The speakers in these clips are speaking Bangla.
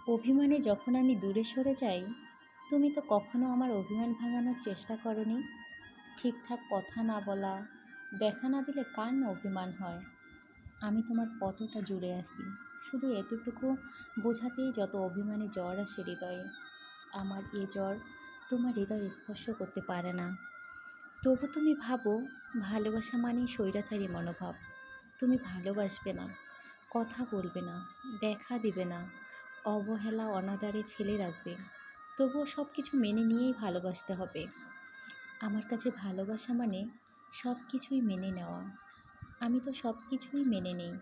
অভিমানে যখন আমি দূরে সরে যাই, তুমি তো কখনো আমার অভিমান ভাঙানোর চেষ্টা করনি। ঠিকঠাক কথা না বলা, দেখা না দিলে কার না অভিমান হয়। আমি তোমার কতটা জুড়ে আছি, শুধু এতটুকু বোঝাতেই যত অভিমানে জ্বর আসে হৃদয়ে। আমার এ জ্বর তোমার হৃদয় স্পর্শ করতে পারে না। তবু তুমি ভাবো ভালোবাসা মানেই স্বৈরাচারী মনোভাব। তুমি ভালোবাসবে না, কথা বলবে না, দেখা দিবে না, অবহেলা অনাদারে ফেলে রাখবে। তবুও সব কিছু মেনে নিয়েই ভালোবাসতে হবে। আমার কাছে ভালোবাসা মানে সব কিছুই মেনে নেওয়া। আমি তো সব কিছুই মেনে নেই,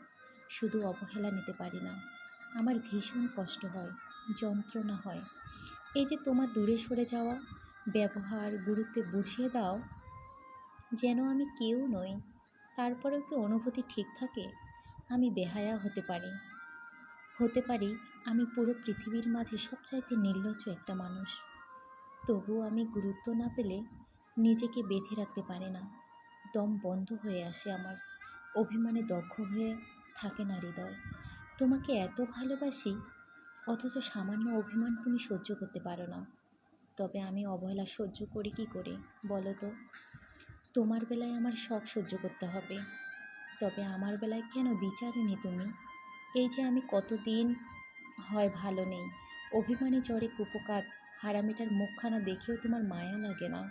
শুধু অবহেলা নিতে পারি না। আমার ভীষণ কষ্ট হয়, যন্ত্রণা হয়। এই যে তোমার দূরে সরে যাওয়া, ব্যবহার গুরুত্বে বুঝিয়ে দাও যেন আমি কেউ নই। তারপরেও কি অনুভূতি ঠিক থাকে? আমি বেহায়া হতে পারি আমি পুরো পৃথিবীর মাঝে সবচাইতে নির্লজ্জ একটা মানুষ। তবুও আমি গুরুত্ব না পেলে নিজেকে বেঁধে রাখতে পারি না। দম বন্ধ হয়ে আসে আমার, অভিমানে দগ্ধ হয়ে থাকে না হৃদয়। তোমাকে এত ভালোবাসি, অথচ সামান্য অভিমান তুমি সহ্য করতে পারো না। তবে আমি অবহেলা সহ্য করি কি করে বলো তো? তোমার বেলায় আমার সব সহ্য করতে হবে, তবে আমার বেলায় কেন দ্বিচারিণী তুমি? এই যে আমি কতদিন হয় ভালো নেই, অভিমানী জ্বরে কুপোকাত, হারামিটার মুখখানা দেখেও তোমার মায়া লাগে না।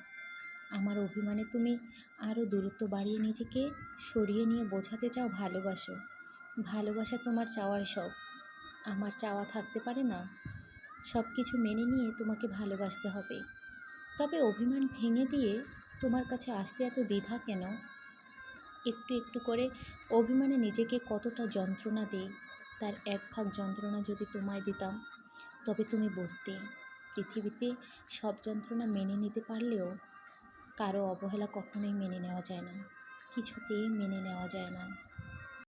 আমার অভিমানে তুমি আরও দূরত্ব বাড়িয়ে নিজেকে সরিয়ে নিয়ে বোঝাতে চাও ভালোবাসো। ভালোবাসা তোমার চাওয়ার সব, আমার চাওয়া থাকতে পারে না? সব কিছু মেনে নিয়ে তোমাকে ভালোবাসতে হবে। তবে অভিমান ভেঙে দিয়ে তোমার কাছে আসতে এত দ্বিধা কেন? একটু একটু করে অভিমানে নিজেকে কতটা যন্ত্রণা দিই, তার এক ভাগ যন্ত্রণা যদি তোমায় দিতাম, তবে তুমি বুঝতে। পৃথিবীতে সব যন্ত্রণা মেনে নিতে পারলেও কারো অবহেলা কখনোই মেনে নেওয়া যায় না, কিছুতেই মেনে নেওয়া যায় না।